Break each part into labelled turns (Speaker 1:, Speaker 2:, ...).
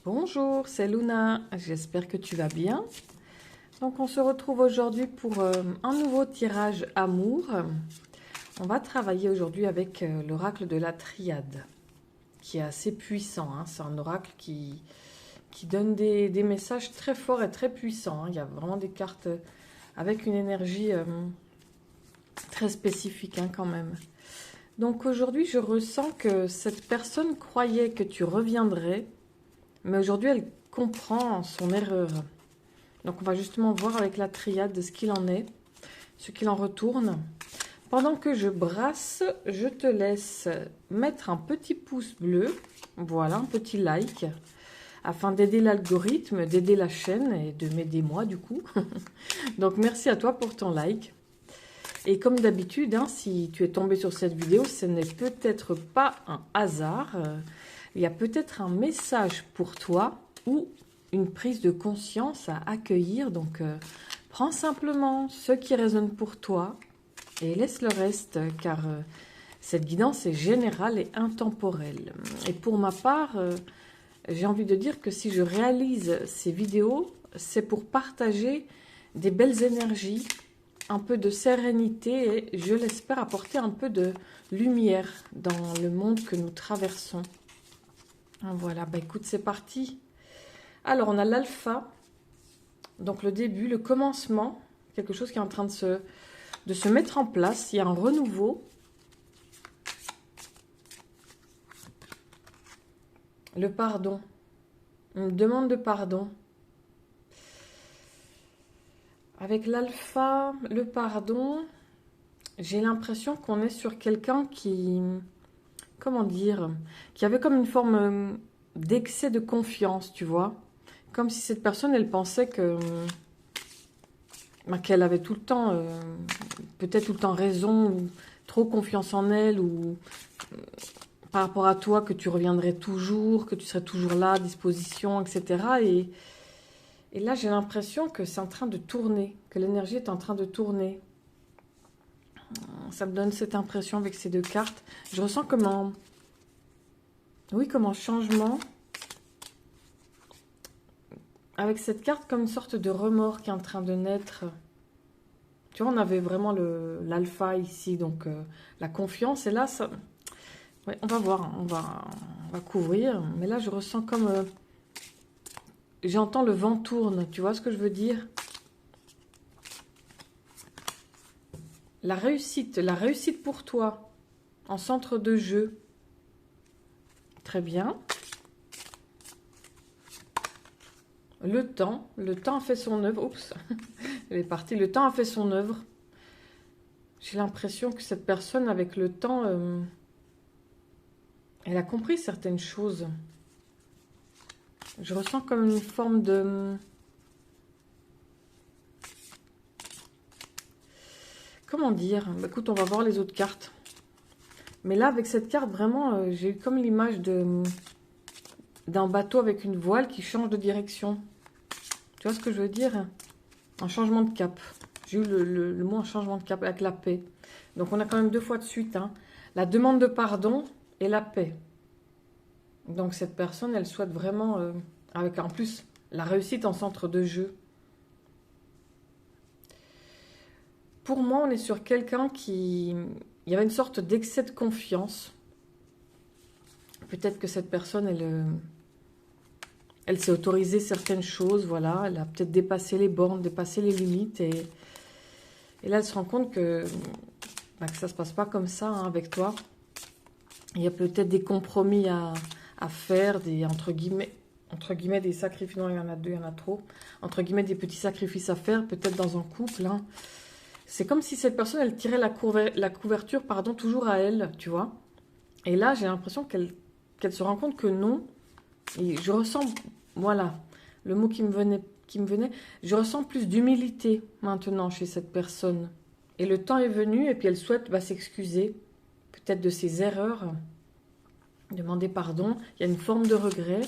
Speaker 1: Bonjour, c'est Luna, j'espère que tu vas bien. Donc on se retrouve aujourd'hui pour un nouveau tirage amour. On va travailler aujourd'hui avec l'oracle de la Triade, qui est assez puissant, hein. C'est un oracle qui donne des messages très forts et très puissants, hein. Il y a vraiment des cartes avec une énergie très spécifique, hein, quand même. Donc aujourd'hui je ressens que cette personne croyait que tu reviendrais, mais aujourd'hui, elle comprend son erreur. Donc, on va justement voir avec la triade de ce qu'il en est, ce qu'il en retourne. Pendant que je brasse, je te laisse mettre un petit pouce bleu, voilà, un petit like, afin d'aider l'algorithme, d'aider la chaîne et de m'aider moi, du coup. Donc, merci à toi pour ton like. Et comme d'habitude, hein, si tu es tombé sur cette vidéo, ce n'est peut-être pas un hasard. Il y a peut-être un message pour toi ou une prise de conscience à accueillir. Donc, prends simplement ce qui résonne pour toi et laisse le reste, car cette guidance est générale et intemporelle. Et pour ma part, j'ai envie de dire que si je réalise ces vidéos, c'est pour partager des belles énergies, un peu de sérénité et, je l'espère, apporter un peu de lumière dans le monde que nous traversons. Voilà, bah écoute, c'est parti. Alors, on a l'alpha, donc le début, le commencement, quelque chose qui est en train de se mettre en place. Il y a un renouveau. Le pardon, une demande de pardon. Avec l'alpha, le pardon, j'ai l'impression qu'on est sur quelqu'un qui, comment dire, qui avait comme une forme d'excès de confiance, tu vois. Comme si cette personne, elle pensait que qu'elle avait tout le temps, peut-être tout le temps raison, ou trop confiance en elle, ou par rapport à toi, que tu reviendrais toujours, que tu serais toujours là, à disposition, etc. Et là, j'ai l'impression que c'est en train de tourner, que l'énergie est en train de tourner. Ça me donne cette impression avec ces deux cartes. Je ressens comme un, oui, comme un changement. Avec cette carte, comme une sorte de remords qui est en train de naître. Tu vois, on avait vraiment l'alpha ici, donc la confiance. Et là, ça, ouais, on va voir, hein, on va couvrir. Mais là, je ressens comme, j'entends le vent tourne. Tu vois ce que je veux dire? La réussite pour toi, en centre de jeu. Très bien. Le temps a fait son œuvre. Oups, elle est partie. Le temps a fait son œuvre. J'ai l'impression que cette personne, avec le temps, elle a compris certaines choses. Je ressens comme une forme de... Comment dire? Écoute, on va voir les autres cartes. Mais là, avec cette carte, vraiment, j'ai eu comme l'image d'un bateau avec une voile qui change de direction. Tu vois ce que je veux dire? Un changement de cap. J'ai eu le mot un changement de cap avec la paix. Donc, on a quand même deux fois de suite, hein. La demande de pardon et la paix. Donc, cette personne, elle souhaite vraiment, avec en plus la réussite en centre de jeu. Pour moi, on est sur quelqu'un qui... Il y avait une sorte d'excès de confiance. Peut-être que cette personne, elle s'est autorisée certaines choses, voilà. Elle a peut-être dépassé les bornes, dépassé les limites. Et là, elle se rend compte que ça ne se passe pas comme ça, hein, avec toi. Il y a peut-être des compromis à faire, des, entre guillemets, des sacrifices. Non, il y en a deux, il y en a trop. Entre guillemets, des petits sacrifices à faire, peut-être dans un couple, hein. C'est comme si cette personne, elle tirait la couverture, pardon, toujours à elle, tu vois. Et là, j'ai l'impression qu'elle se rend compte que non. Et je ressens, voilà, le mot qui me venait, je ressens plus d'humilité maintenant chez cette personne. Et le temps est venu, et puis elle souhaite s'excuser, peut-être de ses erreurs, demander pardon. Il y a une forme de regret.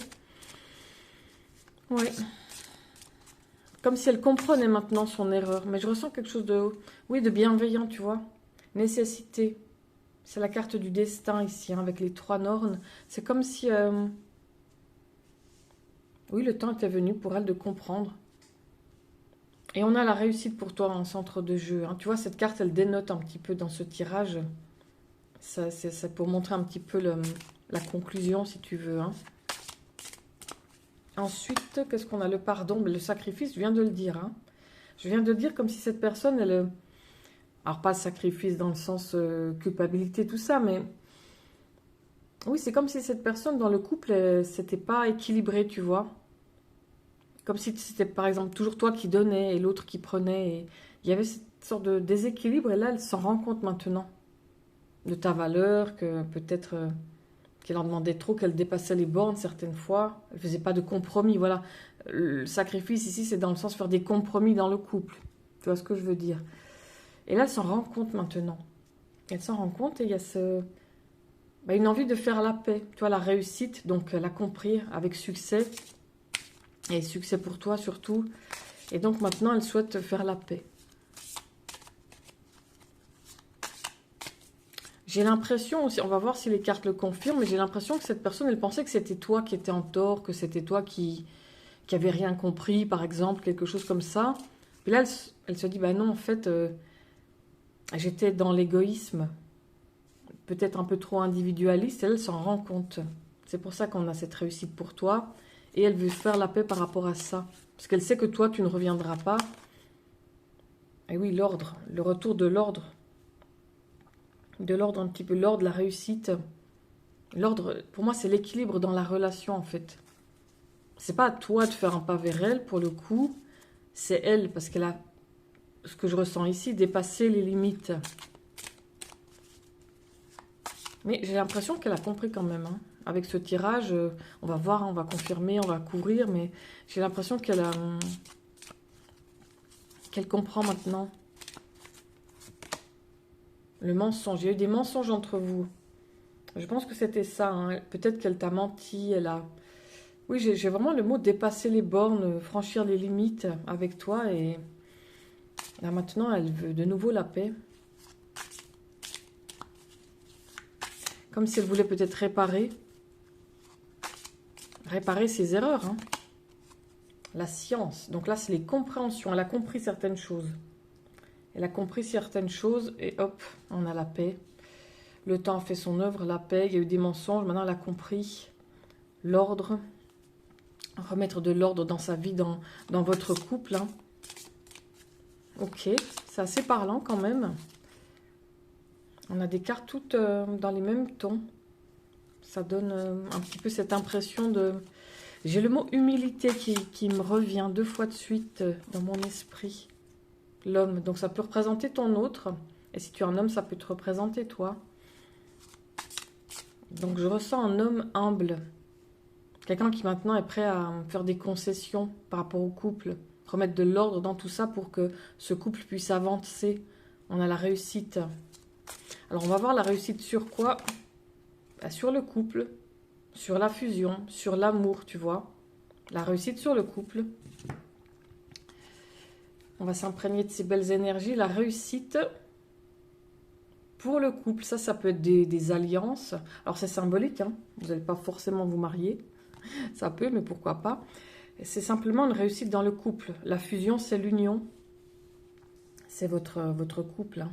Speaker 1: Oui. Comme si elle comprenait maintenant son erreur. Mais je ressens quelque chose de, oui, de bienveillant, tu vois. Nécessité. C'est la carte du destin ici, hein, avec les trois nornes. C'est comme si... Oui, le temps était venu pour elle de comprendre. Et on a la réussite pour toi en centre de jeu, hein. Tu vois, cette carte, elle dénote un petit peu dans ce tirage. Ça, c'est pour montrer un petit peu la conclusion, si tu veux, hein. Ensuite, qu'est-ce qu'on a? Le pardon, le sacrifice, je viens de le dire, hein. Je viens de le dire comme si cette personne, elle... Alors, pas sacrifice dans le sens culpabilité, tout ça, mais... Oui, c'est comme si cette personne, dans le couple, c'était pas équilibré, tu vois. Comme si c'était, par exemple, toujours toi qui donnais et l'autre qui prenait. Et il y avait cette sorte de déséquilibre, et là, elle s'en rend compte maintenant. De ta valeur, que peut-être qu'elle en demandait trop, qu'elle dépassait les bornes certaines fois. Elle faisait pas de compromis, voilà. Le sacrifice ici, c'est dans le sens de faire des compromis dans le couple. Tu vois ce que je veux dire? Et là, elle s'en rend compte maintenant. Elle s'en rend compte et il y a une envie de faire la paix. Tu vois, la réussite, donc elle a compris avec succès. Et succès pour toi surtout. Et donc maintenant, elle souhaite faire la paix. J'ai l'impression aussi, on va voir si les cartes le confirment, mais j'ai l'impression que cette personne, elle pensait que c'était toi qui étais en tort, que c'était toi qui avait rien compris, par exemple, quelque chose comme ça. Puis là, elle se dit, bah non, en fait, j'étais dans l'égoïsme, peut-être un peu trop individualiste, et elle s'en rend compte. C'est pour ça qu'on a cette réussite pour toi, et elle veut faire la paix par rapport à ça. Parce qu'elle sait que toi, tu ne reviendras pas. Et oui, l'ordre, le retour de l'ordre. De l'ordre, un petit peu l'ordre, la réussite. L'ordre, pour moi, c'est l'équilibre dans la relation, en fait. C'est pas à toi de faire un pas vers elle, pour le coup. C'est elle, parce qu'elle a, ce que je ressens ici, dépassé les limites. Mais j'ai l'impression qu'elle a compris quand même, hein. Avec ce tirage, on va voir, on va confirmer, on va couvrir, mais j'ai l'impression qu'elle comprend maintenant. Le mensonge, il y a eu des mensonges entre vous. Je pense que c'était ça, hein. Peut-être qu'elle t'a menti, elle a... Oui, j'ai vraiment le mot dépasser les bornes, franchir les limites avec toi. Et là maintenant, elle veut de nouveau la paix. Comme si elle voulait peut-être réparer ses erreurs, hein. La science. Donc là, c'est les compréhensions. Elle a compris certaines choses. Elle a compris certaines choses et hop, on a la paix. Le temps a fait son œuvre, la paix. Il y a eu des mensonges. Maintenant, elle a compris l'ordre. Remettre de l'ordre dans sa vie, dans votre couple, hein. Ok, c'est assez parlant quand même. On a des cartes toutes dans les mêmes tons. Ça donne un petit peu cette impression de... J'ai le mot humilité qui me revient 2 fois de suite dans mon esprit. L'homme, donc ça peut représenter ton autre. Et si tu es un homme, ça peut te représenter toi. Donc je ressens un homme humble. Quelqu'un qui maintenant est prêt à faire des concessions par rapport au couple. Remettre de l'ordre dans tout ça pour que ce couple puisse avancer. On a la réussite. Alors on va voir la réussite sur quoi? Bah, sur le couple, sur la fusion, sur l'amour, tu vois. La réussite sur le couple. On va s'imprégner de ces belles énergies. La réussite pour le couple, ça peut être des alliances. Alors c'est symbolique, hein. Vous n'allez pas forcément vous marier. Ça peut, mais pourquoi pas. C'est simplement une réussite dans le couple. La fusion, c'est l'union. C'est votre couple, hein.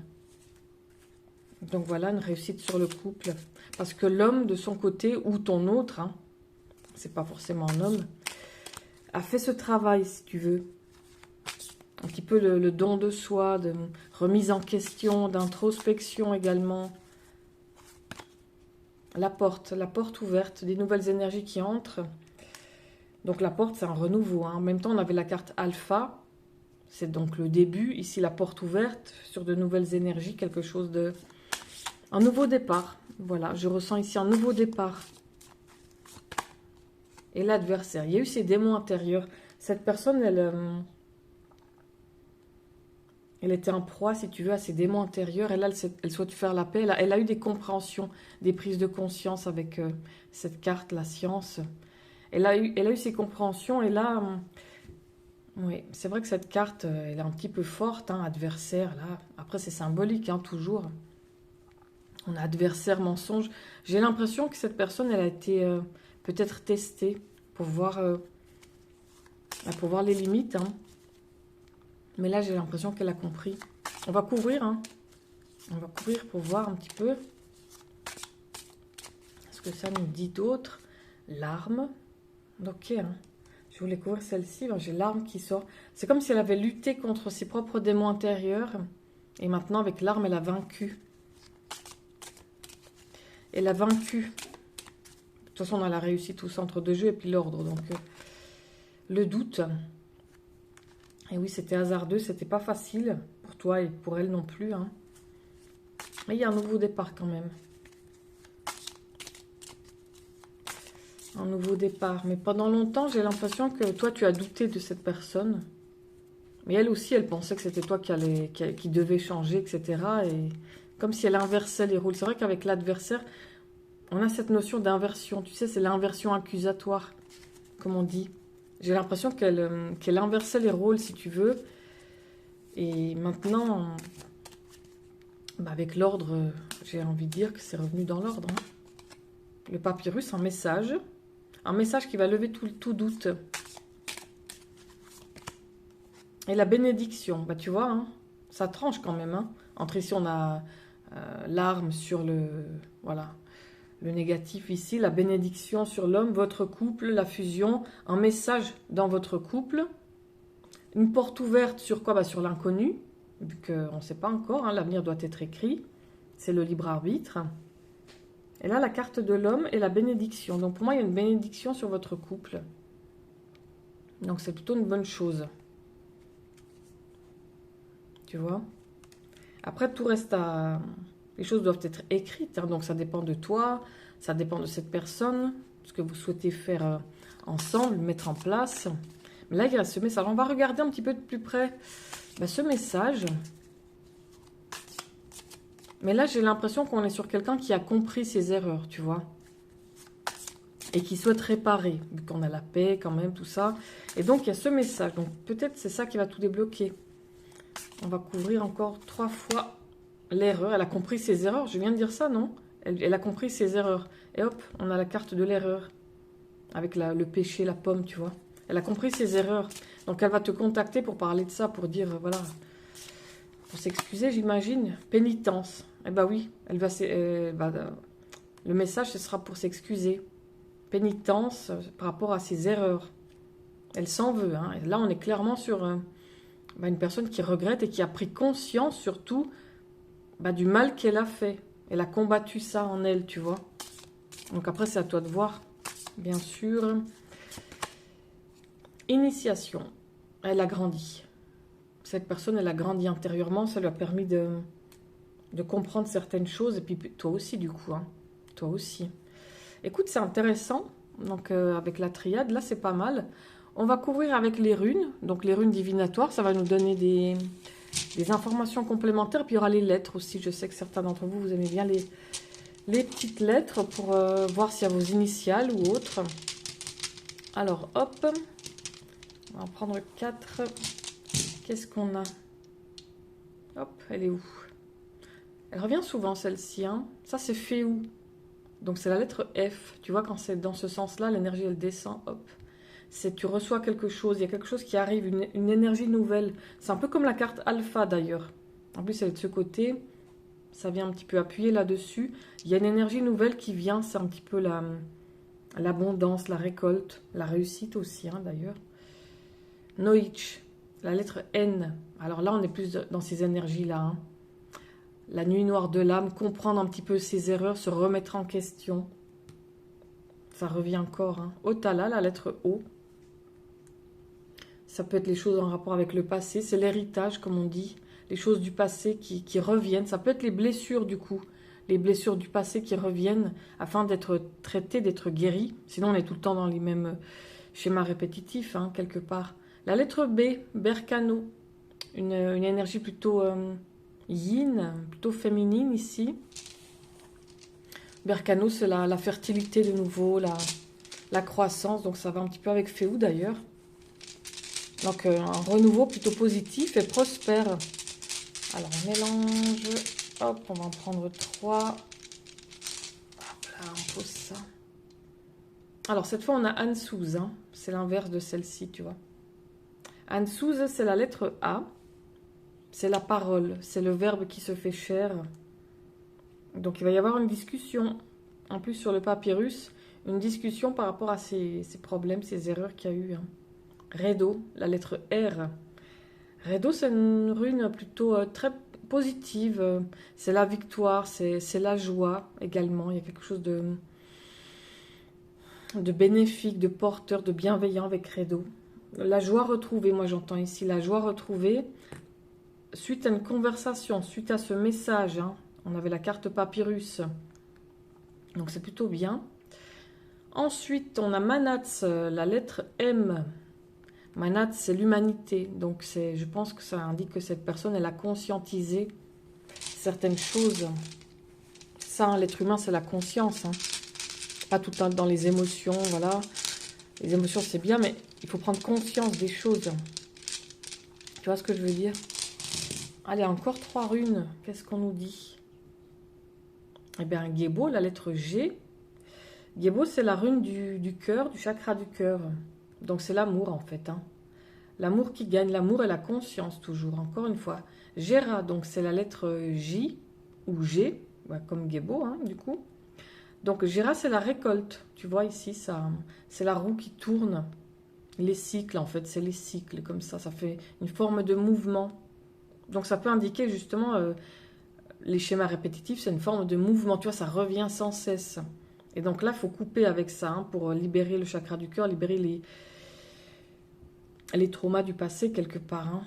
Speaker 1: Donc voilà, une réussite sur le couple. Parce que l'homme, de son côté, ou ton autre, hein, c'est pas forcément un homme, a fait ce travail, si tu veux. Un petit peu le don de soi, de remise en question, d'introspection également. La porte ouverte, des nouvelles énergies qui entrent. Donc la porte, c'est un renouveau, hein. En même temps, on avait la carte alpha. C'est donc le début. Ici, la porte ouverte sur de nouvelles énergies, quelque chose de... Un nouveau départ. Voilà, je ressens ici un nouveau départ. Et l'adversaire. Il y a eu ces démons intérieurs. Cette personne, elle était en proie, si tu veux, à ses démons intérieurs. Et là, elle souhaite faire la paix. Elle a eu des compréhensions, des prises de conscience avec cette carte, la science. Elle a eu ses compréhensions. Et là, oui, c'est vrai que cette carte, elle est un petit peu forte, hein, adversaire. Là. Après, c'est symbolique, hein, toujours. On a adversaire, mensonge. J'ai l'impression que cette personne, elle a été peut-être testée pour voir Pour voir les limites. Hein. Mais là, j'ai l'impression qu'elle a compris. On va couvrir. Hein. On va couvrir pour voir un petit peu. Ce que ça nous dit d'autre. L'arme. Ok. Hein. Je voulais couvrir celle-ci. Ben, j'ai l'arme qui sort. C'est comme si elle avait lutté contre ses propres démons intérieurs. Et maintenant, avec l'arme, elle a vaincu. Elle a vaincu. De toute façon, on a la réussite au centre de jeu et puis l'ordre. Donc, le doute. Et oui, c'était hasardeux. C'était pas facile pour toi et pour elle non plus. Hein. Mais il y a un nouveau départ quand même. Un nouveau départ. Mais pendant longtemps, j'ai l'impression que toi, tu as douté de cette personne. Mais elle aussi, elle pensait que c'était toi qui devait changer, etc. Et comme si elle inversait les rôles. C'est vrai qu'avec l'adversaire, on a cette notion d'inversion. Tu sais, c'est l'inversion accusatoire, comme on dit. J'ai l'impression qu'elle inversait les rôles, si tu veux. Et maintenant, bah avec l'ordre, j'ai envie de dire que c'est revenu dans l'ordre. Hein. Le papyrus, un message qui va lever tout doute. Et la bénédiction, bah tu vois, hein, ça tranche quand même. Hein. Entre ici, on a l'arme sur voilà, le négatif ici, la bénédiction sur l'homme, votre couple, la fusion, un message dans votre couple, une porte ouverte sur quoi? Bah sur l'inconnu, vu qu'on ne sait pas encore, hein, l'avenir doit être écrit, c'est le libre arbitre. Et là, la carte de l'homme et la bénédiction. Donc pour moi, il y a une bénédiction sur votre couple. Donc c'est plutôt une bonne chose. Tu vois? Après, tout reste à... Les choses doivent être écrites, hein, donc ça dépend de toi, ça dépend de cette personne, ce que vous souhaitez faire ensemble, mettre en place. Mais là, il y a ce message. On va regarder un petit peu de plus près ce message. Mais là, j'ai l'impression qu'on est sur quelqu'un qui a compris ses erreurs, tu vois. Et qui souhaite réparer, vu qu'on a la paix quand même, tout ça. Et donc, il y a ce message. Donc, peut-être c'est ça qui va tout débloquer. On va couvrir encore 3 fois l'erreur. Elle a compris ses erreurs. Je viens de dire ça, non? Elle a compris ses erreurs. Et hop, on a la carte de l'erreur. Avec le péché, la pomme, tu vois. Elle a compris ses erreurs. Donc, elle va te contacter pour parler de ça, pour dire, voilà... Pour s'excuser, j'imagine. Pénitence. Eh bien oui, le message, ce sera pour s'excuser. Pénitence par rapport à ses erreurs. Elle s'en veut. Hein. Et là, on est clairement sur une personne qui regrette et qui a pris conscience, surtout, du mal qu'elle a fait. Elle a combattu ça en elle, tu vois. Donc après, c'est à toi de voir, bien sûr. Initiation. Elle a grandi. Cette personne, elle a grandi intérieurement. Ça lui a permis de comprendre certaines choses. Et puis, toi aussi, du coup. Hein. Toi aussi. Écoute, c'est intéressant. Donc, avec la triade, là, c'est pas mal. On va couvrir avec les runes. Donc, les runes divinatoires, ça va nous donner des informations complémentaires. Puis, il y aura les lettres aussi. Je sais que certains d'entre vous, vous aimez bien les petites lettres pour voir s'il y a vos initiales ou autres. Alors, hop. On va en prendre 4. Qu'est-ce qu'on a? Hop, elle est où? Elle revient souvent, celle-ci. Hein. Ça, c'est fait où? Donc, c'est la lettre F. Tu vois, quand c'est dans ce sens-là, l'énergie, elle descend. Hop. C'est tu reçois quelque chose. Il y a quelque chose qui arrive, une énergie nouvelle. C'est un peu comme la carte alpha, d'ailleurs. En plus, elle est de ce côté. Ça vient un petit peu appuyer là-dessus. Il y a une énergie nouvelle qui vient. C'est un petit peu l'abondance, la récolte, la réussite aussi, hein, d'ailleurs. Noich. La lettre N. Alors là, on est plus dans ces énergies-là. Hein. La nuit noire de l'âme, comprendre un petit peu ses erreurs, se remettre en question. Ça revient encore. Hein. Otala, la lettre O. Ça peut être les choses en rapport avec le passé. C'est l'héritage, comme on dit. Les choses du passé qui reviennent. Ça peut être les blessures, du coup. Les blessures du passé qui reviennent afin d'être traitées, d'être guéries. Sinon, on est tout le temps dans les mêmes schémas répétitifs, hein, quelque part. La lettre B, Berkano, une énergie plutôt yin, plutôt féminine ici. Berkano, c'est la fertilité de nouveau, la croissance, donc ça va un petit peu avec Féou d'ailleurs. Donc un renouveau plutôt positif et prospère. Alors on mélange, hop, on va en prendre 3. Hop là, on pose ça. Alors cette fois on a Anne Souz, hein. C'est l'inverse de celle-ci, tu vois. En dessous, c'est la lettre A. C'est la parole, c'est le verbe qui se fait chair. Donc il va y avoir une discussion, en plus sur le papyrus, une discussion par rapport à ces problèmes, ces erreurs qu'il y a eu. Redo, la lettre R. Redo, c'est une rune plutôt très positive. C'est la victoire, c'est la joie également. Il y a quelque chose de bénéfique, de porteur, de bienveillant avec Redo. La joie retrouvée, moi j'entends ici la joie retrouvée. Suite à une conversation, suite à ce message, on avait la carte papyrus. Donc c'est plutôt bien. Ensuite, on a Manats, la lettre M. Manats, c'est l'humanité. Donc je pense que ça indique que cette personne, elle a conscientisé certaines choses. Ça, l'être humain, c'est la conscience. Pas tout le temps dans les émotions, voilà. Les émotions, c'est bien, mais il faut prendre conscience des choses. Tu vois ce que je veux dire? Allez, encore 3 runes. Qu'est-ce qu'on nous dit? Eh bien, Gebo, la lettre G. Gebo, c'est la rune du cœur, du chakra du cœur. Donc, c'est l'amour, en fait. L'amour qui gagne, l'amour et la conscience, toujours. Encore une fois. Gera, donc, c'est la lettre J ou G, comme Gebo, du coup. Donc, Gera, c'est la récolte. Tu vois, ici, ça, c'est la roue qui tourne. Les cycles, en fait, c'est les cycles, comme ça. Ça fait une forme de mouvement. Donc, ça peut indiquer, justement, les schémas répétitifs, c'est une forme de mouvement. Tu vois, ça revient sans cesse. Et donc là, il faut couper avec ça pour libérer le chakra du cœur, libérer les traumas du passé quelque part.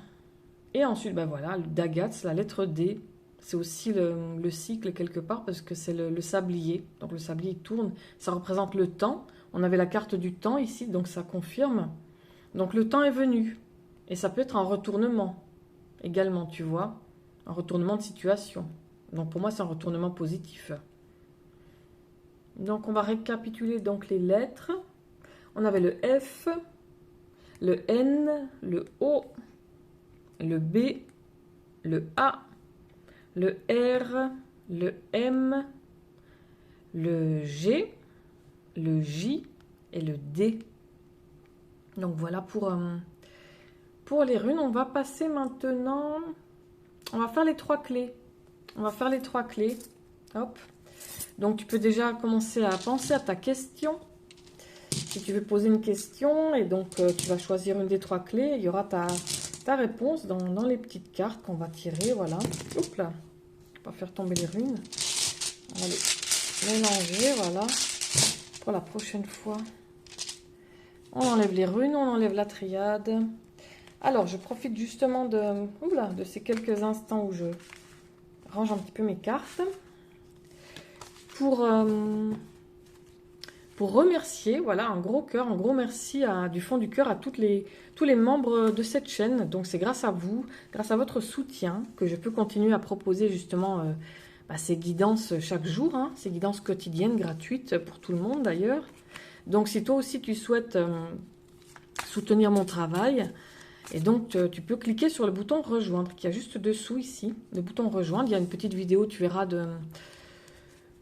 Speaker 1: Et ensuite, ben voilà, le Dagat, la lettre D. C'est aussi le cycle quelque part parce que c'est le sablier. Donc le sablier tourne, ça représente le temps. On avait la carte du temps ici, donc ça confirme. Donc le temps est venu. Et ça peut être un retournement également, tu vois. Un retournement de situation. Donc pour moi, c'est un retournement positif. Donc on va récapituler donc les lettres. On avait le F, le N, le O, le B, le A, le R, le M, le G, le J et le D. Donc voilà pour les runes. On va passer maintenant... On va faire les 3 clés. On va faire les 3 clés. Hop. Donc, tu peux déjà commencer à penser à ta question. Si tu veux poser une question, et donc tu vas choisir une des 3 clés, il y aura ta réponse dans les petites cartes qu'on va tirer. Voilà. Oups là. On va faire tomber les runes. On va les mélanger, voilà. Pour la prochaine fois. On enlève les runes, on enlève la triade. Alors, je profite justement de ces quelques instants où je range un petit peu mes cartes. Pour remercier, voilà, un gros cœur, un gros merci du fond du cœur à tous les membres de cette chaîne. Donc c'est grâce à vous, grâce à votre soutien que je peux continuer à proposer justement ces guidances chaque jour, ces guidances quotidiennes gratuites pour tout le monde d'ailleurs. Donc si toi aussi tu souhaites soutenir mon travail, et donc tu peux cliquer sur le bouton rejoindre qui est juste dessous ici, le bouton rejoindre. Il y a une petite vidéo, tu verras de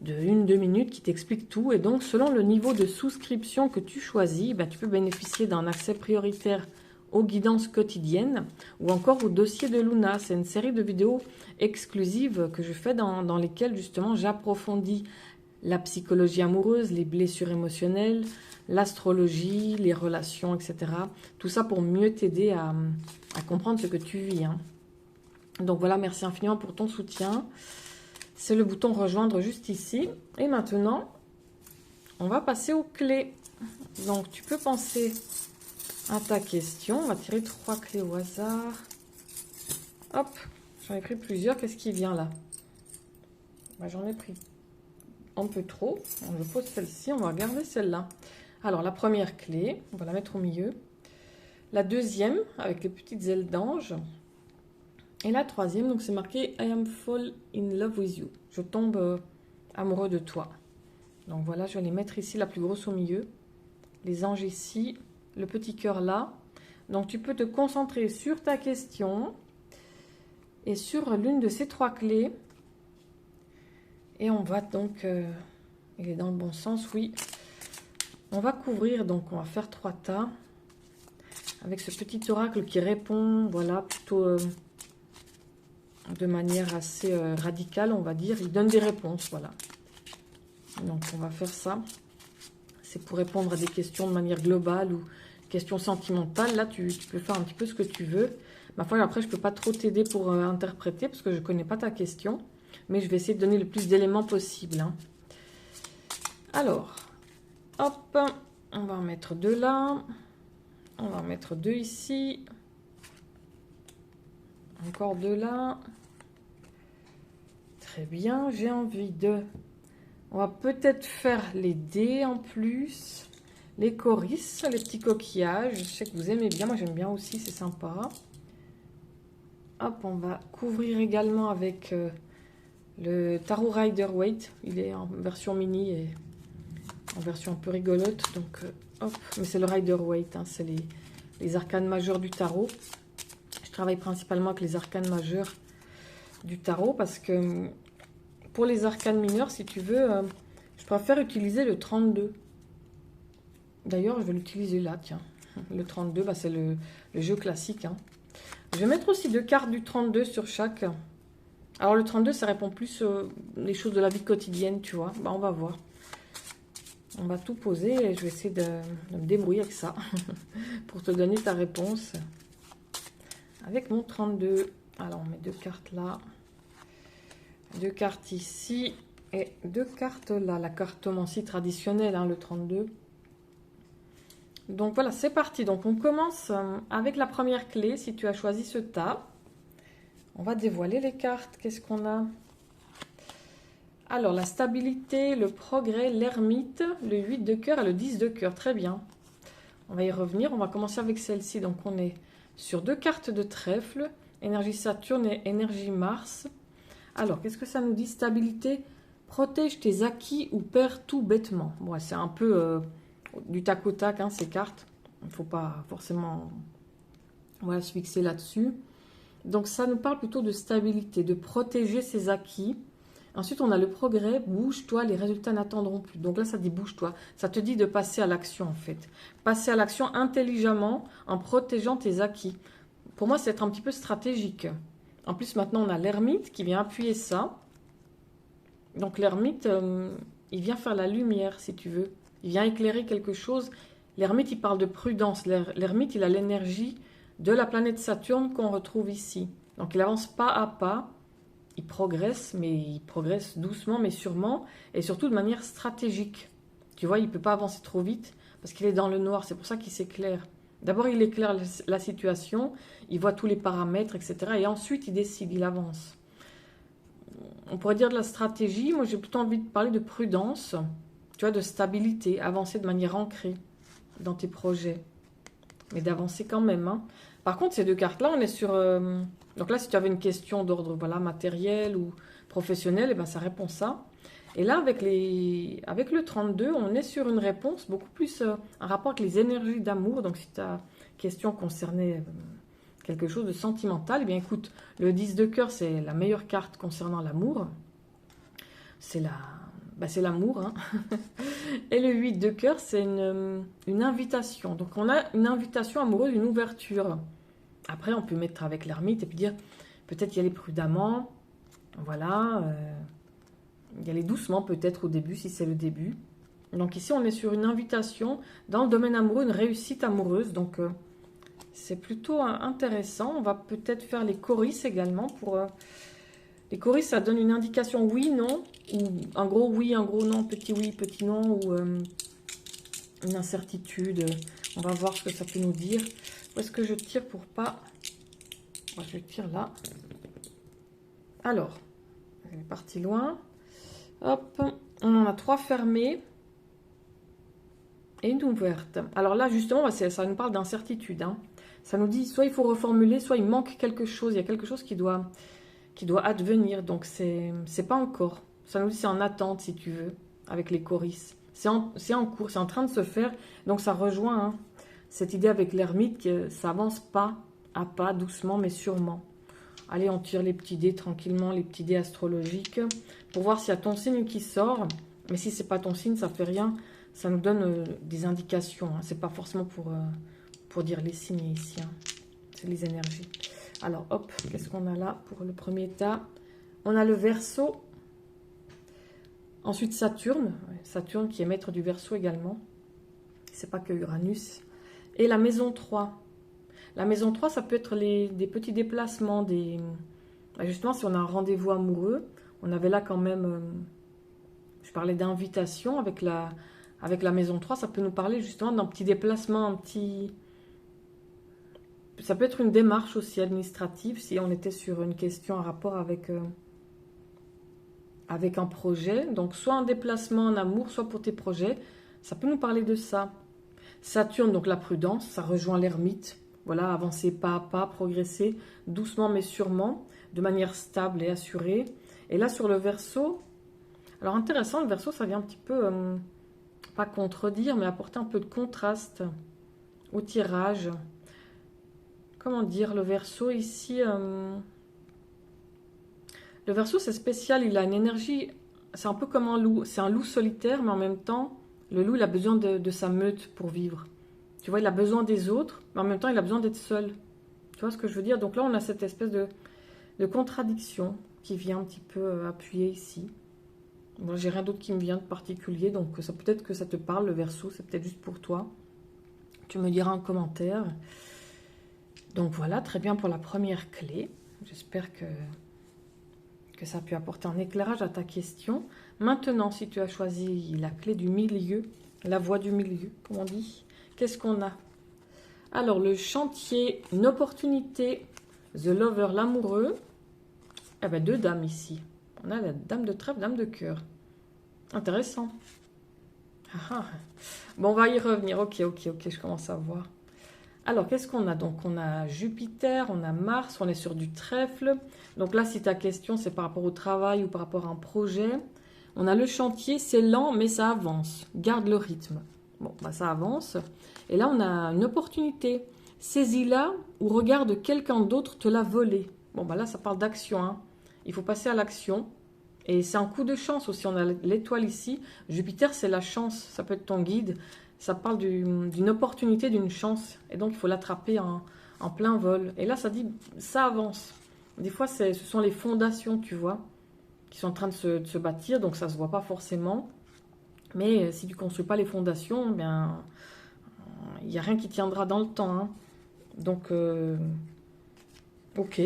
Speaker 1: 1-2 minutes qui t'explique tout. Et donc, selon le niveau de souscription que tu choisis, tu peux bénéficier d'un accès prioritaire aux guidances quotidiennes ou encore au dossier de Luna. C'est une série de vidéos exclusives que je fais dans lesquelles, justement, j'approfondis la psychologie amoureuse, les blessures émotionnelles, l'astrologie, les relations, etc. Tout ça pour mieux t'aider à comprendre ce que tu vis. Donc voilà, merci infiniment pour ton soutien. C'est le bouton rejoindre juste ici. Et maintenant, on va passer aux clés. Donc, tu peux penser à ta question. On va tirer 3 clés au hasard. Hop, j'en ai pris plusieurs. Qu'est-ce qui vient là? J'en ai pris un peu trop. Je pose celle-ci. On va regarder celle-là. Alors, la première clé, on va la mettre au milieu. La deuxième, avec les petites ailes d'ange. Et la troisième, donc c'est marqué « I am fall in love with you ». Je tombe amoureux de toi. Donc voilà, je vais les mettre ici, la plus grosse au milieu. Les anges ici, le petit cœur là. Donc tu peux te concentrer sur ta question et sur l'une de ces 3 clés. Et on va donc, il est dans le bon sens, oui. On va couvrir, donc on va faire 3 tas. avec ce petit oracle qui répond, voilà, plutôt de manière assez radicale, on va dire. Il donne des réponses, voilà. Donc, on va faire ça. C'est pour répondre à des questions de manière globale ou questions sentimentales. Là, tu peux faire un petit peu ce que tu veux. Ma foi, après, je ne peux pas trop t'aider pour interpréter parce que je ne connais pas ta question. Mais je vais essayer de donner le plus d'éléments possible. Hein. Alors, hop, on va en mettre 2 là. On va en mettre 2 ici. Encore 2 là. Très bien, j'ai envie de... On va peut-être faire les dés en plus. Les corisses, les petits coquillages. Je sais que vous aimez bien, moi j'aime bien aussi, c'est sympa. Hop, on va couvrir également avec le Tarot Rider-Waite. Il est en version mini et en version un peu rigolote. Donc, hop, mais c'est le Rider-Waite, hein, c'est les arcanes majeures du tarot. Je travaille principalement avec les arcanes majeures du tarot parce que pour les arcanes mineures, si tu veux, je préfère utiliser le 32. D'ailleurs, je vais l'utiliser là, tiens. Le 32, bah, c'est le jeu classique. Hein. Je vais mettre aussi 2 cartes du 32 sur chaque. Alors, le 32, ça répond plus les choses de la vie quotidienne, tu vois. Bah, on va voir. On va tout poser et je vais essayer de me débrouiller avec ça pour te donner ta réponse avec mon 32. Alors, on met 2 cartes là. 2 cartes ici et 2 cartes là. La cartomancie traditionnelle, hein, le 32. Donc voilà, c'est parti. Donc on commence avec la première clé. Si tu as choisi ce tas, on va dévoiler les cartes. Qu'est-ce qu'on a? Alors la stabilité, le progrès, l'ermite, le 8 de cœur et le 10 de cœur. Très bien. On va y revenir. On va commencer avec celle-ci. Donc on est sur 2 cartes de trèfle. Énergie Saturne et énergie Mars. Alors qu'est-ce que ça nous dit? Stabilité, protège tes acquis ou perds tout bêtement. Bon, c'est un peu... du tac au tac, hein, ces cartes. Il ne faut pas forcément voilà, se fixer là-dessus. Donc, ça nous parle plutôt de stabilité, de protéger ses acquis. Ensuite, on a le progrès. Bouge-toi, les résultats n'attendront plus. Donc là, ça dit bouge-toi. Ça te dit de passer à l'action, en fait. Passer à l'action intelligemment en protégeant tes acquis. Pour moi, c'est être un petit peu stratégique. En plus, maintenant, on a l'ermite qui vient appuyer ça. Donc, l'ermite, il vient faire la lumière, si tu veux. Il vient éclairer quelque chose. L'ermite, il parle de prudence. L'ermite, il a l'énergie de la planète Saturne qu'on retrouve ici. Donc, il avance pas à pas. Il progresse, mais il progresse doucement, mais sûrement. Et surtout de manière stratégique. Tu vois, il ne peut pas avancer trop vite parce qu'il est dans le noir. C'est pour ça qu'il s'éclaire. D'abord, il éclaire la situation. Il voit tous les paramètres, etc. Et ensuite, il décide, il avance. On pourrait dire de la stratégie. Moi, j'ai plutôt envie de parler de prudence. Tu vois, de stabilité, avancer de manière ancrée dans tes projets. Mais d'avancer quand même. Hein. Par contre, ces 2 cartes-là, on est sur... donc là, si tu avais une question d'ordre voilà, matériel ou professionnel, eh ben, ça répond ça. Et là, avec le 32, on est sur une réponse beaucoup plus en rapport avec les énergies d'amour. Donc, si ta question concernait quelque chose de sentimental, eh bien écoute, le 10 de cœur, c'est la meilleure carte concernant l'amour. C'est l'amour. Hein. Et le 8 de cœur, c'est une invitation. Donc, on a une invitation amoureuse, une ouverture. Après, on peut mettre avec l'ermite et puis dire, peut-être y aller prudemment. Voilà. Y aller doucement peut-être au début, si c'est le début. Donc ici, on est sur une invitation dans le domaine amoureux, une réussite amoureuse. Donc, c'est plutôt intéressant. On va peut-être faire les chorisses également pour... les chorisses, ça donne une indication oui, non, ou un gros oui, un gros non, petit oui, petit non, ou une incertitude. On va voir ce que ça peut nous dire. Où est-ce que je tire pour pas... Moi, je tire là. Alors, elle est partie loin. Hop, on en a 3 fermées et une ouverte. Alors là, justement, ça nous parle d'incertitude. Hein. Ça nous dit, soit il faut reformuler, soit il manque quelque chose. Il y a quelque chose qui doit advenir. Donc, c'est pas encore. Ça nous dit c'est en attente, si tu veux, avec les chorisses. C'est en cours, c'est en train de se faire. Donc, ça rejoint hein, cette idée avec l'ermite que ça avance pas à pas, doucement, mais sûrement. Allez, on tire les petits dés tranquillement, les petits dés astrologiques, pour voir s'il y a ton signe qui sort. Mais si c'est pas ton signe, ça fait rien. Ça nous donne des indications. Hein. C'est pas forcément pour dire les signes ici. Hein. C'est les énergies. Alors, hop, qu'est-ce qu'on a là pour le premier tas? On a le Verseau. Ensuite, Saturne. Saturne qui est maître du Verseau également. C'est pas que Uranus. Et la maison 3. La maison 3, ça peut être des petits déplacements. Justement, si on a un rendez-vous amoureux, on avait là quand même... je parlais d'invitation avec la maison 3. Ça peut nous parler justement d'un petit déplacement, un petit... Ça peut être une démarche aussi administrative si on était sur une question en rapport avec un projet. Donc, soit un déplacement en amour, soit pour tes projets. Ça peut nous parler de ça. Saturne, donc la prudence, ça rejoint l'ermite. Voilà, avancer pas à pas, progresser doucement mais sûrement, de manière stable et assurée. Et là, sur le Verseau, alors intéressant, le Verseau, ça vient un petit peu, pas contredire, mais apporter un peu de contraste au tirage. Comment dire, le Verseau ici... le Verseau, c'est spécial, il a une énergie, c'est un peu comme un loup. C'est un loup solitaire, mais en même temps, le loup, il a besoin de sa meute pour vivre. Tu vois, il a besoin des autres, mais en même temps, il a besoin d'être seul. Tu vois ce que je veux dire? Donc là, on a cette espèce de contradiction qui vient un petit peu appuyer ici. Bon, j'ai rien d'autre qui me vient de particulier, donc ça peut-être que ça te parle, le Verseau, c'est peut-être juste pour toi. Tu me diras en commentaire. Donc voilà, très bien pour la première clé. J'espère que ça a pu apporter un éclairage à ta question. Maintenant, si tu as choisi la clé du milieu, la voie du milieu, comme on dit, qu'est-ce qu'on a? Alors, le chantier, une opportunité, the lover, l'amoureux. Eh bien, deux dames ici. On a la dame de trèfle, dame de cœur. Intéressant. Bon, on va y revenir. Ok, je commence à voir. Alors, qu'est-ce qu'on a? Donc, on a Jupiter, on a Mars, on est sur du trèfle. Donc là, si ta question, c'est par rapport au travail ou par rapport à un projet, on a le chantier, c'est lent, mais ça avance. Garde le rythme. Bon, bah, ça avance. Et là, on a une opportunité. Saisis-la ou regarde quelqu'un d'autre te l'a volée. Bon, bah là, ça parle d'action. Hein. Il faut passer à l'action. Et c'est un coup de chance aussi. On a l'étoile ici. Jupiter, c'est la chance. Ça peut être ton guide. Ça parle d'une opportunité, d'une chance. Et donc, il faut l'attraper en plein vol. Et là, ça dit, ça avance. Des fois, ce sont les fondations, tu vois, qui sont en train de se bâtir. Donc, ça ne se voit pas forcément. Mais si tu ne construis pas les fondations, bien, il n'y a rien qui tiendra dans le temps. Hein. Donc, ok.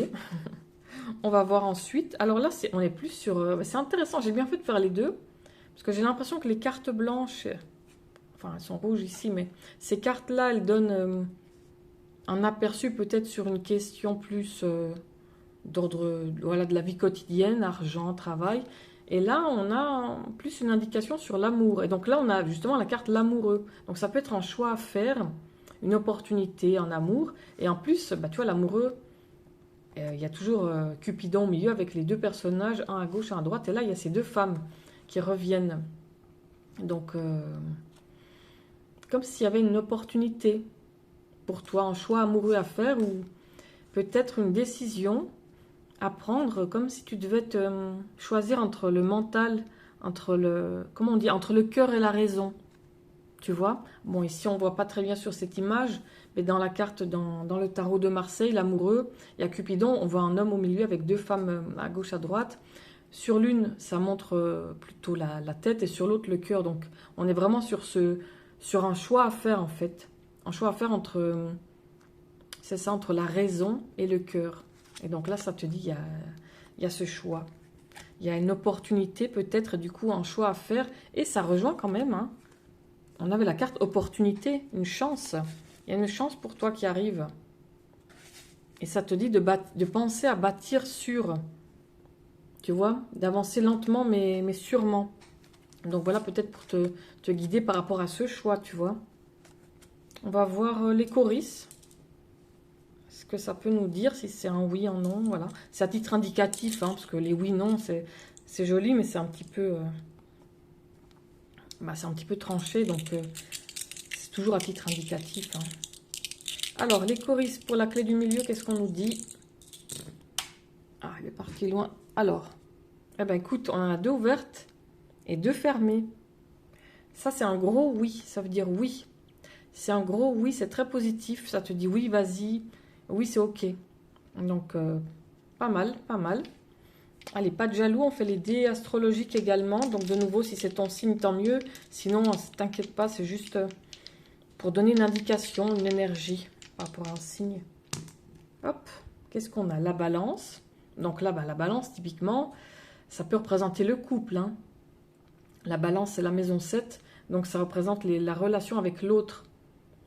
Speaker 1: On va voir ensuite. Alors là, on est plus sur... c'est intéressant. J'ai bien fait de faire les deux. Parce que j'ai l'impression que les cartes blanches... Enfin, elles sont rouges ici, mais ces cartes-là, elles donnent un aperçu peut-être sur une question plus d'ordre voilà, de la vie quotidienne, argent, travail. Et là, on a plus une indication sur l'amour. Et donc là, on a justement la carte l'amoureux. Donc ça peut être un choix à faire, une opportunité en amour. Et en plus, bah, tu vois, l'amoureux, il y a toujours Cupidon au milieu avec les deux personnages, un à gauche, un à droite. Et là, il y a ces deux femmes qui reviennent. Donc... comme s'il y avait une opportunité pour toi, un choix amoureux à faire ou peut-être une décision à prendre, comme si tu devais te choisir entre le mental, entre le, comment on dit, entre le cœur et la raison. Tu vois? Bon, ici, on ne voit pas très bien sur cette image, mais dans la carte, dans le tarot de Marseille, l'amoureux, il y a Cupidon, on voit un homme au milieu avec deux femmes à gauche, à droite. Sur l'une, ça montre plutôt la tête et sur l'autre, le cœur. Donc, on est vraiment sur un choix à faire en fait. Un choix à faire entre, c'est ça, entre la raison et le cœur. Et donc là, ça te dit, il y a ce choix. Il y a une opportunité peut-être, du coup, un choix à faire. Et ça rejoint quand même, hein. On avait la carte opportunité, une chance. Il y a une chance pour toi qui arrive. Et ça te dit de penser à bâtir sur, tu vois, d'avancer lentement mais sûrement. Donc voilà, peut-être pour te guider par rapport à ce choix, tu vois. On va voir les choristes. Ce que ça peut nous dire, si c'est un oui, un non, voilà. C'est à titre indicatif, hein, parce que les oui, non, c'est joli, mais c'est un petit peu... c'est un petit peu tranché, donc c'est toujours à titre indicatif. Hein. Alors, les choristes, pour la clé du milieu, qu'est-ce qu'on nous dit? Ah, il est parti loin. Alors, eh ben écoute, on en a deux ouvertes et deux fermées. Ça, c'est un gros oui, ça veut dire oui. C'est un gros oui, c'est très positif. Ça te dit oui, vas-y. Oui, c'est ok. Donc, pas mal, pas mal. Allez, pas de jaloux, on fait les dés astrologiques également. Donc, de nouveau, si c'est ton signe, tant mieux. Sinon, t'inquiète pas, c'est juste pour donner une indication, une énergie par rapport à un signe. Hop, qu'est-ce qu'on a? La balance. Donc là, la balance, typiquement, ça peut représenter le couple. Hein. La balance, c'est la maison 7. Donc, ça représente la relation avec l'autre.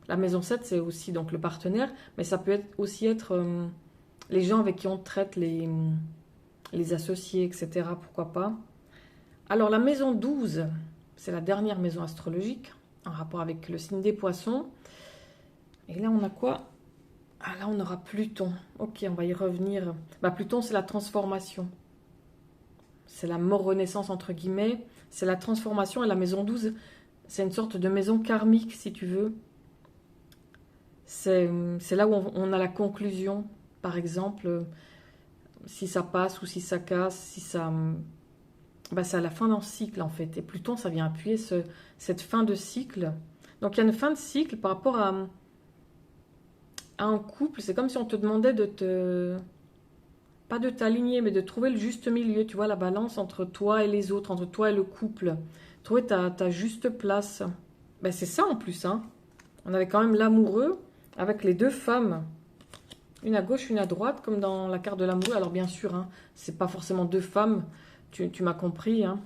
Speaker 1: La maison 7, c'est aussi donc le partenaire. Mais ça peut aussi être les gens avec qui on traite, les associés, etc. Pourquoi pas. Alors, la maison 12, c'est la dernière maison astrologique, en rapport avec le signe des poissons. Et là, on a quoi? Ah, là, on aura Pluton. Ok, on va y revenir. Pluton, c'est la transformation. C'est la mort-renaissance, entre guillemets. C'est la transformation. Et la maison 12, c'est une sorte de maison karmique, si tu veux. C'est là où on a la conclusion. Par exemple, si ça passe ou si ça casse, si ça... c'est à la fin d'un cycle, en fait. Et Pluton, ça vient appuyer cette fin de cycle. Donc, il y a une fin de cycle par rapport à un couple. C'est comme si on te demandait pas de t'aligner, mais de trouver le juste milieu. Tu vois, la balance entre toi et les autres, entre toi et le couple. Trouver ta juste place. C'est ça, en plus, hein. On avait quand même l'amoureux avec les deux femmes. Une à gauche, une à droite, comme dans la carte de l'amoureux. Alors, bien sûr, hein, c'est pas forcément deux femmes. Tu m'as compris, hein.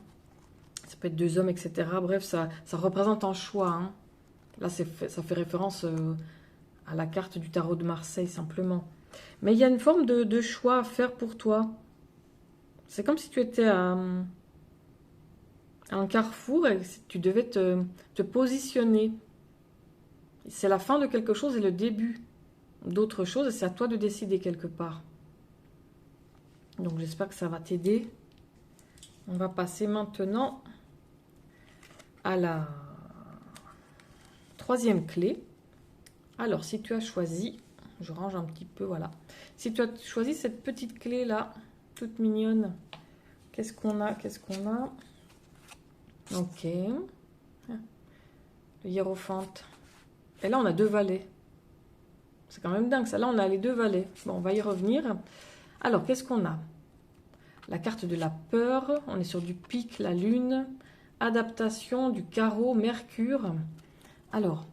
Speaker 1: Ça peut être deux hommes, etc. Bref, ça représente un choix. Hein. Là, ça fait référence à la carte du tarot de Marseille, simplement. Mais il y a une forme de choix à faire pour toi. C'est comme si tu étais à un carrefour et tu devais te positionner. C'est la fin de quelque chose et le début d'autre chose. Et c'est à toi de décider quelque part. Donc, j'espère que ça va t'aider. On va passer maintenant à la troisième clé. Alors, si tu as choisi, je range un petit peu, voilà. Si tu as choisi cette petite clé-là, toute mignonne, qu'est-ce qu'on a? Ok. Le hiérophante. Et là, on a deux valets. C'est quand même dingue, ça. Là, on a les deux valets. Bon, on va y revenir. Alors, qu'est-ce qu'on a? La carte de la peur. On est sur du pic, la lune. Adaptation, du carreau, Mercure. Alors,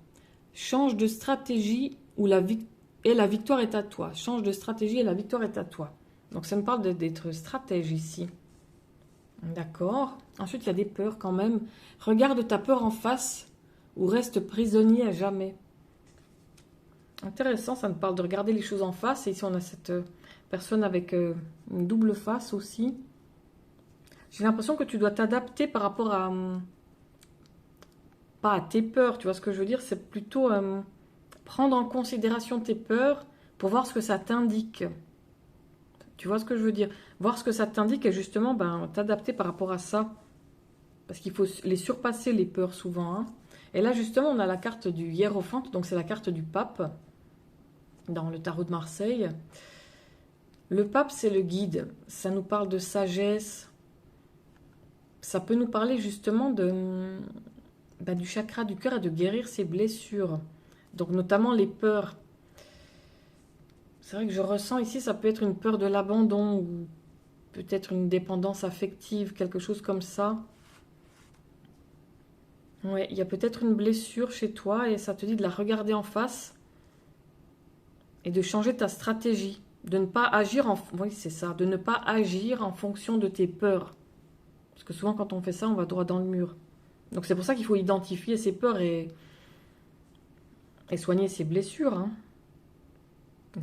Speaker 1: change de stratégie et la victoire est à toi. Change de stratégie et la victoire est à toi. Donc, ça me parle d'être stratège ici. D'accord. Ensuite, il y a des peurs quand même. Regarde ta peur en face ou reste prisonnier à jamais. Intéressant, ça me parle de regarder les choses en face. Et ici, on a cette personne avec une double face aussi. J'ai l'impression que tu dois t'adapter par rapport à... pas à tes peurs, tu vois ce que je veux dire? C'est plutôt prendre en considération tes peurs pour voir ce que ça t'indique. Tu vois ce que je veux dire? Voir ce que ça t'indique et justement t'adapter par rapport à ça. Parce qu'il faut les surpasser, les peurs, souvent. Hein. Et là, justement, on a la carte du hiérophante, donc c'est la carte du pape, dans le tarot de Marseille. Le pape, c'est le guide. Ça nous parle de sagesse. Ça peut nous parler justement du chakra du cœur et de guérir ses blessures. Donc, notamment les peurs. C'est vrai que je ressens ici, ça peut être une peur de l'abandon ou peut-être une dépendance affective, quelque chose comme ça. Ouais, il y a peut-être une blessure chez toi et ça te dit de la regarder en face et de changer ta stratégie. De ne pas agir oui, c'est ça, de ne pas agir en fonction de tes peurs. Parce que souvent, quand on fait ça, on va droit dans le mur. Donc, c'est pour ça qu'il faut identifier ses peurs et soigner ses blessures. Hein.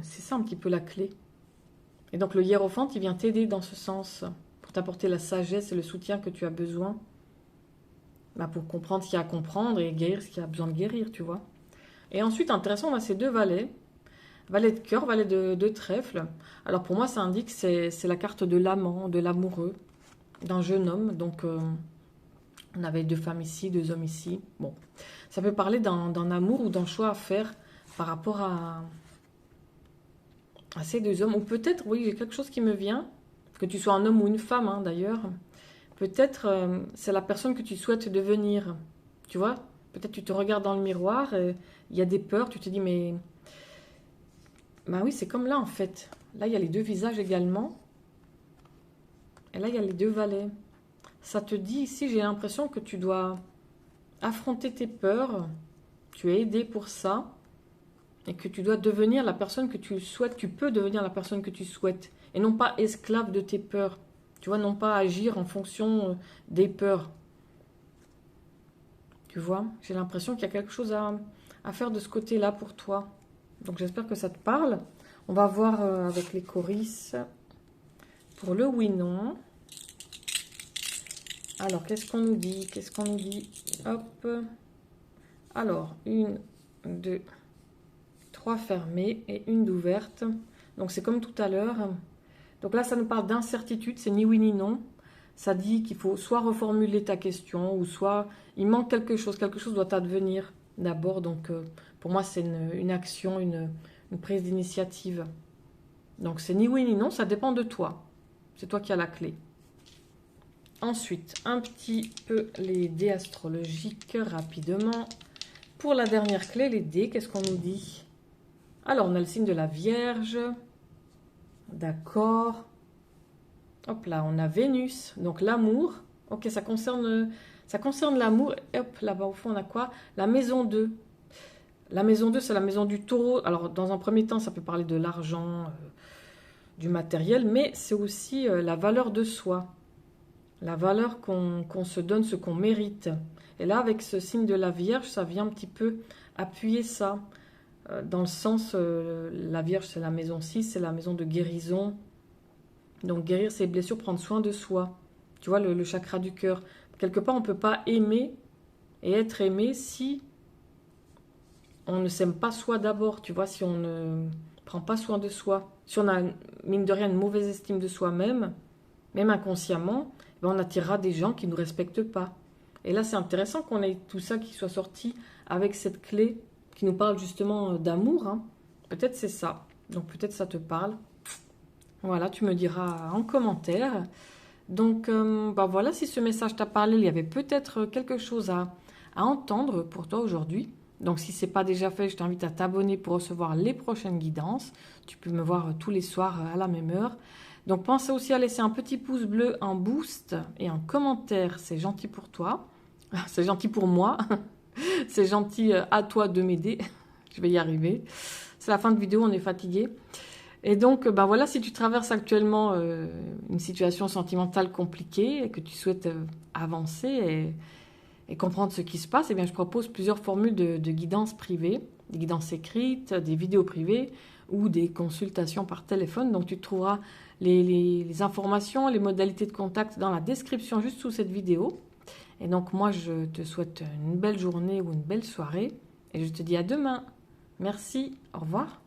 Speaker 1: C'est ça un petit peu la clé. Et donc, le hiérophante, il vient t'aider dans ce sens pour t'apporter la sagesse et le soutien que tu as besoin. Pour comprendre ce qu'il y a à comprendre et guérir ce qu'il y a besoin de guérir, tu vois. Et ensuite, intéressant, on a ces deux valets. Valet de cœur, valet de trèfle. Alors pour moi, ça indique que c'est la carte de l'amant, de l'amoureux, d'un jeune homme. Donc, on avait deux femmes ici, deux hommes ici. Bon, ça peut parler d'un amour ou d'un choix à faire par rapport à ces deux hommes. Ou peut-être, oui, j'ai quelque chose qui me vient, que tu sois un homme ou une femme, hein, d'ailleurs. Peut-être c'est la personne que tu souhaites devenir. Tu vois? Peut-être tu te regardes dans le miroir, il y a des peurs, tu te dis, mais... Bah oui, c'est comme là, en fait. Là, il y a les deux visages également. Et là, il y a les deux valets. Ça te dit ici, j'ai l'impression que tu dois affronter tes peurs. Tu es aidé pour ça. Et que tu dois devenir la personne que tu souhaites. Tu peux devenir la personne que tu souhaites. Et non pas esclave de tes peurs. Tu vois, non pas agir en fonction des peurs. Tu vois, j'ai l'impression qu'il y a quelque chose à faire de ce côté-là pour toi. Donc j'espère que ça te parle. On va voir avec les choristes pour le oui-non. Alors, qu'est-ce qu'on nous dit? Qu'est-ce qu'on nous dit? Hop. Alors, 1, 2, 3 fermées et une d'ouverte. Donc c'est comme tout à l'heure. Donc là, ça nous parle d'incertitude, c'est ni oui ni non. Ça dit qu'il faut soit reformuler ta question, ou soit il manque quelque chose doit advenir d'abord. Donc pour moi, c'est une action, une prise d'initiative. Donc c'est ni oui ni non, ça dépend de toi. C'est toi qui as la clé. Ensuite, un petit peu les dés astrologiques rapidement. Pour la dernière clé, les dés, qu'est-ce qu'on nous dit? Alors, on a le signe de la Vierge. D'accord. Hop là, on a Vénus. Donc, l'amour. Ok, ça concerne l'amour. Hop, là-bas au fond, on a quoi? La maison 2. La maison 2, c'est la maison du taureau. Alors, dans un premier temps, ça peut parler de l'argent, du matériel, mais c'est aussi la valeur de soi. La valeur qu'on se donne, ce qu'on mérite. Et là, avec ce signe de la Vierge, ça vient un petit peu appuyer ça. Dans le sens, la Vierge, c'est la maison 6, c'est la maison de guérison. Donc, guérir ses blessures, prendre soin de soi. Tu vois, le chakra du cœur. Quelque part, on ne peut pas aimer et être aimé si on ne s'aime pas soi d'abord. Tu vois, si on ne prend pas soin de soi. Si on a, mine de rien, une mauvaise estime de soi-même, même inconsciemment, ben on attirera des gens qui ne nous respectent pas. Et là, c'est intéressant qu'on ait tout ça qui soit sorti avec cette clé qui nous parle justement d'amour. Hein. Peut-être c'est ça. Donc peut-être ça te parle. Voilà, tu me diras en commentaire. Donc ben voilà, si ce message t'a parlé, il y avait peut-être quelque chose à entendre pour toi aujourd'hui. Donc si ce n'est pas déjà fait, je t'invite à t'abonner pour recevoir les prochaines guidances. Tu peux me voir tous les soirs à la même heure. Donc pense aussi à laisser un petit pouce bleu, un boost et un commentaire. C'est gentil pour toi. C'est gentil pour moi. C'est gentil à toi de m'aider. Je vais y arriver. C'est la fin de vidéo, on est fatigué. Et donc, ben voilà, si tu traverses actuellement une situation sentimentale compliquée et que tu souhaites avancer et comprendre ce qui se passe, eh bien, je propose plusieurs formules de guidance privée, des guidances écrites, des vidéos privées ou des consultations par téléphone. Donc, tu trouveras les informations, les modalités de contact dans la description juste sous cette vidéo. Et donc, moi, je te souhaite une belle journée ou une belle soirée. Et je te dis à demain. Merci, au revoir.